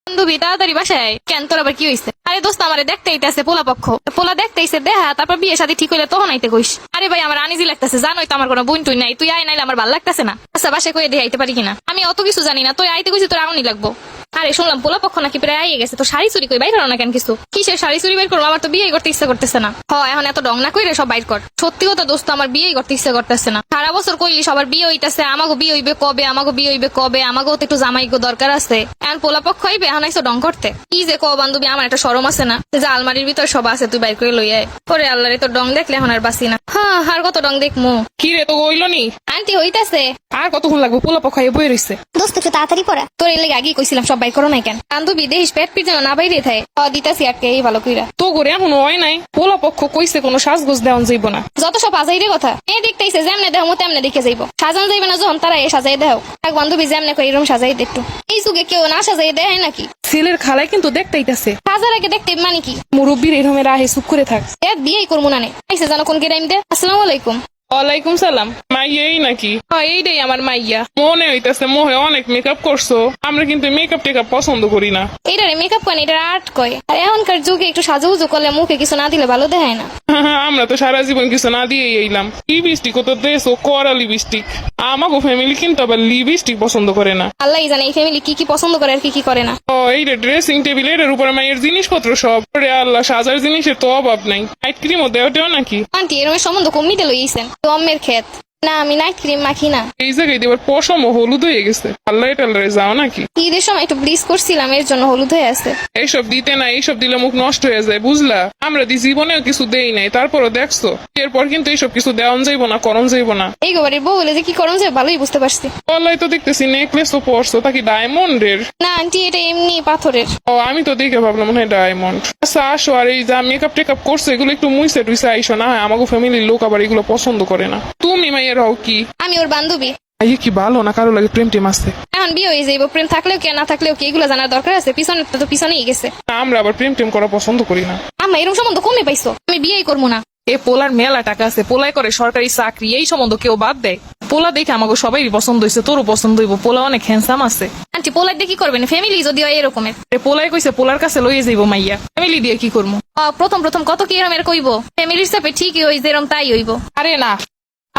বান্ধবী তাড়াতাড়ি বাসায়। কেন তোর আবার কি হইছে? আরে দোস্ত আমারে দেখতে আইতাছে পোলা পক্ষ। পোলা দেখতে আইছে দেখা, তারপর বিয়ে শাদী ঠিক হইলে তখন আইতে কইস। আরে ভাই আমার আনিজি লাগতেছে, জানোই তো আমার কোনো বোন টুই নাই, তুই আয় নাইলে আমার ভালো লাগতেছে না। আচ্ছা বাসায় কইয়ে দিয়ে আইতে পারি কিনা? আমি অত কিছু জানি না, তুই আইতে কইছি তোর আউনি লাগবো। আরে শুনলাম পোলা পক্ষ নাকি প্রায় আইয়ে গেছে, তো শাড়ি চুরি কই বাইর করো না কেন কিছু? কিসের শাড়ি চুরি বাইর করবো? আমার তো বিয়ে করতে ইচ্ছা করতেছে না। এখন এত ডং না কইরে সব বাইর কর। সত্যি কথা দোস্ত আমার বিয়ে করতে ইচ্ছা করতেছে না। সারা বছর কইলি সবার বিয়ে হইতাছে, আমাকে বিয়ে হইবে কবে, আমাকে বিয়ে হইবে কবে, আমাকেও তো একটু জামাইগো দরকার আছে। এখন পোলা পক্ষ হইবে, এখন আইসো ডং করতে। কি যে ক বান্ধবী, আমার একটা শরম আছে না যে আলমারির ভিতর সব আছে, তুই বাইর করে লই আয়। ওরে আল্লাহরে তোর ডং দেখলে এখন আর বাসি না। আর কত ডং দেখমু? কি রে তো হইল নি? আন্টি হইতাছে। আর কতক্ষণ লাগবে? পোলা পখাই বই রইছে। দোস্ত একটু তাড়াতাড়ি পড়া। তোর এর লেগে আগেই কইছিলাম সব বাইর করো নাই কেন? বান্ধবী দেখিস পেট পিট যেন না বাইরে থাকে। দিতাছি আটকে এই ভালো কইরা। তো করে এখনো হয় নাই। পোলা পক্ষ কইছে কোনো সাজগোজ দেওয়ান যাইব না। যত সব আজাইরে কথা। দেখতেইছে যেমনে দেহ মো তেমনে দেখে যাইব। সাজানো যাইবে না যখন তারা এ সাজাই দেও। এক বান্ধবী যেমনে কই এরকম সাজাই দে একটু। এই যুগে কেউ না সাজাই দেয় নাকি? ছেলের খালাই কিন্তু দেখতেইতাছে। সাজার আগে দেখতে মানে কি? মুরব্বীর এরমের আহে চুপ করে থাক। বিয়েই করবো না নে। আইসে জানো কোন গেরাইম দে। আসসালামু আলাইকুম। ওয়ালাইকুম সালাম। মাইয়াই নাকি? এইটাই আমার মাইয়া। মনে হইতাছে মোহে অনেক মেকআপ করছো। আমরা কিন্তু মেকআপ টেকআপ পছন্দ করি না। এইটারে মেকআপ কয় না, এটা আর্ট কয়। আর এখনকার যুগে একটু সাজুগুজু করলে মুখে কিছু না দিলে ভালো দেখায় না। আমরা তো সারা জীবন কিছু না দিয়ে এইলাম। লিপস্টিক তো দেশ ও করা লিপস্টিক। আমাকে ফ্যামিলি কিন্তু আবার লিপস্টিক পছন্দ করে না। আল্লাহ জানে এই ফ্যামিলি কি কি পছন্দ করে আর কি কি করে না। এইটা ড্রেসিং টেবিল, এটার উপরে মায়ের জিনিসপত্র সব। আল্লাহ সাজার জিনিসের তো অভাব নাই। নাইট ক্রিমও দেওয়া নাকি? আন্টি এরমের সম্বন্ধ কমিতে লইছেন তো আম্মের ক্ষেত। না আমি নাইট ক্রিম মাখি না। এই জায়গায় দেবার পশম হলুদ হয়ে গেছে। আল্লাহ টাল্লাহ যাও নাকি? ঈদের সময় একটু ব্লিচ করছিলাম, এর জন্য হলুদ হয়ে আছে। এইসব দিতে না, এইসব দিলে মুখ নষ্ট হয়ে যায় বুঝলা। আমরা দি জীবনেও কিছু দেই নাই, তারপরও দেখছো এরপর কিন্তু এইসব কিছু দেওয়ান যাইব না, করণ যাইব না। এই গোবারের বউ বলে যে কি করণ যায় ভালোই বুঝতে পারছি। আল্লাহ তো দেখতেছি নেকলেসও পরছো, তা কি ডায়মন্ডের? না আন্টি এটা এমনি পাথরের। আমি তো দেখে ভাবলাম মনে হয় ডায়মন্ড। আচ্ছা আসো, আর এই যা মেকআপ টেকআপ করছো এগুলো একটু মুইসে টুইসে আইসো না। আমাকে ফ্যামিলির লোক আবার এগুলো পছন্দ করে না। তুমি মাইয়ের হও কি? আমি ওর বান্ধবী। আইয়ে কি ভালো না কারো লাগে প্রেম টেম আছে? এখন বিয়ে হয়ে যাইব, প্রেম থাকলেও কি না থাকলেও কি এগুলো জানার দরকার আছে? পিছনে তো পিছনেই গেছে। আমরা আবার প্রেম টেম করা পছন্দ করি না। আমার এরকম সম্বন্ধ কমে পাইছো, আমি বিয়েই করবো না। এ পোলার মেলা টাকা আছে, পোলাই করে সরকারি চাকরি, এই সম্বন্ধ কেউ বাদ দেয়? পোলা দেখে আমাকে সবাই পছন্দ হয়েছে, তোরও পছন্দ হইব। পোলা অনেক হ্যান্ডসাম আছে। আন্টি পোলাই দিয়ে কি করবেন? ফ্যামিলি যদি হয় এরকমের। পোলাই কইছে পোলার কাছে লইয়ে যাইব মাইয়া। ফ্যামিলি দিয়ে কি করবো? প্রথম প্রথম কত কি এরমের কইব, ফ্যামিলির সাথে ঠিকই হই যেরম তাই হইব। আরে না,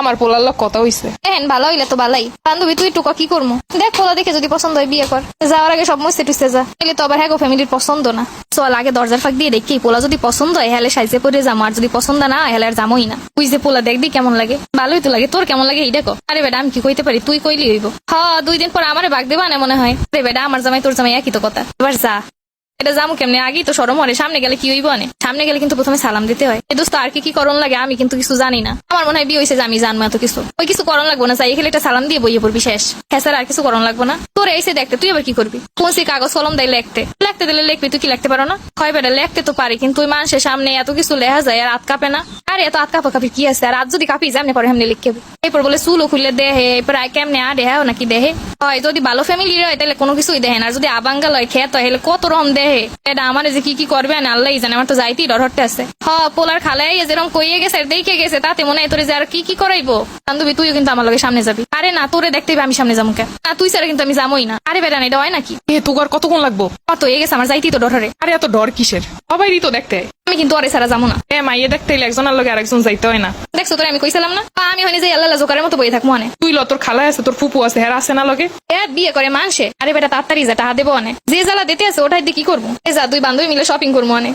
আমার পোলার লোক কথা হইছে। ভালো হইলে তো ভালাই। বান্ধবী তুই টুকা কি করবো? দেখ পোলা দেখে যদি পছন্দ হয় বিয়ে কর। যাওয়ার আগে সব মুছতে টুসতে যা, এলে তো আবার হ্যাঁ ফ্যামিলির পছন্দ না। চল আগে দরজার ফাঁক দিয়ে দেখি পোলা যদি পছন্দ হয় হেলে সাইজে পরে যাবো, আর যদি পছন্দ না হয় হেলে আর যাবোই না। তুই যে পোলা দেখবি কেমন লাগে, ভালোই তো লাগে। তোর কেমন লাগে এই দেখো। আরে বেটা আমি কি কইতে পারি, তুই কইলি হইব। 2 দিন পর আমারে বাগ দেবা না মনে হয়। রে বেটা আমার জামাই তোর জামাই একই তো কথা। এবার যা। এটা যাবো কেমনে? আগেই তো সরম হরে, সামনে গেলে কি হইব? সামনে গেলে কিন্তু প্রথমে সালাম দিতে হয়। এই দোস্ত আর কি কি করণ লাগে আমি কিন্তু কিছু জানি না। আমার মনে হয় বিয়ে হয়েছে যে আমি জানবো এত কিছু। ওই কিছু করণ লাগবো না, চাই খেলে একটা সালাম দিয়ে বইয়ে পড়বি শেষ। হ্যাঁ আর কিছু করণ লাগবো না। তোর এসে দেখতে তুই আবার কি করবি? কোনসি কাগজ কলম দেয় লিখতে দিলে লিখবি, তুই কি লিখতে পারো না? হয় বেটা লিখতে তো পারি, কিন্তু ওই মানুষের সামনে এত কিছু লেখা যায় আর হাত কাঁপে না। আর এত হাত কাঁপি কি আছে? আর হাত যদি কাঁপি যেমনি পরে এমনি লিখবে। এরপর বলে চুলও খুললে দেহে, এরপর কেমনে দেহে নাকি দেহে হয়। যদি ভালো ফ্যামিলির হয় তাহলে কোনো কিছুই দেখেন, আর যদি আবাঙ্গাল হয় খেত হয় কত রকম দেহে। এটা আমার যে কি কি করবে না আল্লাহ জানে। আমার তো যাইতেই ডর হটতে আছে। পোলার খালাই যেরকম কইয়ে গেছে দেখে গেছে, তাতে মনে হয় তোরে যে আর কি কি করাইবো। বান্ধবী তুইও কিন্তু আমার লগে সামনে যাবি। আরে না তোরে দেখতে আমি সামনে যাবো কেন? না তুই ছাড়া কিন্তু আমি যাবোই না। আরে বেটা এটা হয় নাকি? তোর কতক্ষণ লাগবো? কত হয়ে গেছে আমার যাইতেই তো ডরে। আরে এত ডর কিসের? সবাই তো দেখতে। আমি কিন্তু আরে ছাড়া যাবো না। মাইয়ে দেখতে হইলে একজনের লগে আরেকজন যাইতে হয় না। দেখছো তোরে আমি কইছিলাম না? আমি হয়নি যে আল্লাহ জোকারের মতো বই থাকবো অনেক। তুই তোর খালা আছে, তোর ফুপু আছে, হ্যাঁ আছে না লগে? বিয়ে করে মানসে। আরে বেটা তাড়াতাড়ি যা, টাকা দেবো অনেক। যে জ্বালা দিতে আছে ওটাই দিয়ে কি করবো? যা 2 বান্ধবী মিলে শপিং করবো অনেক।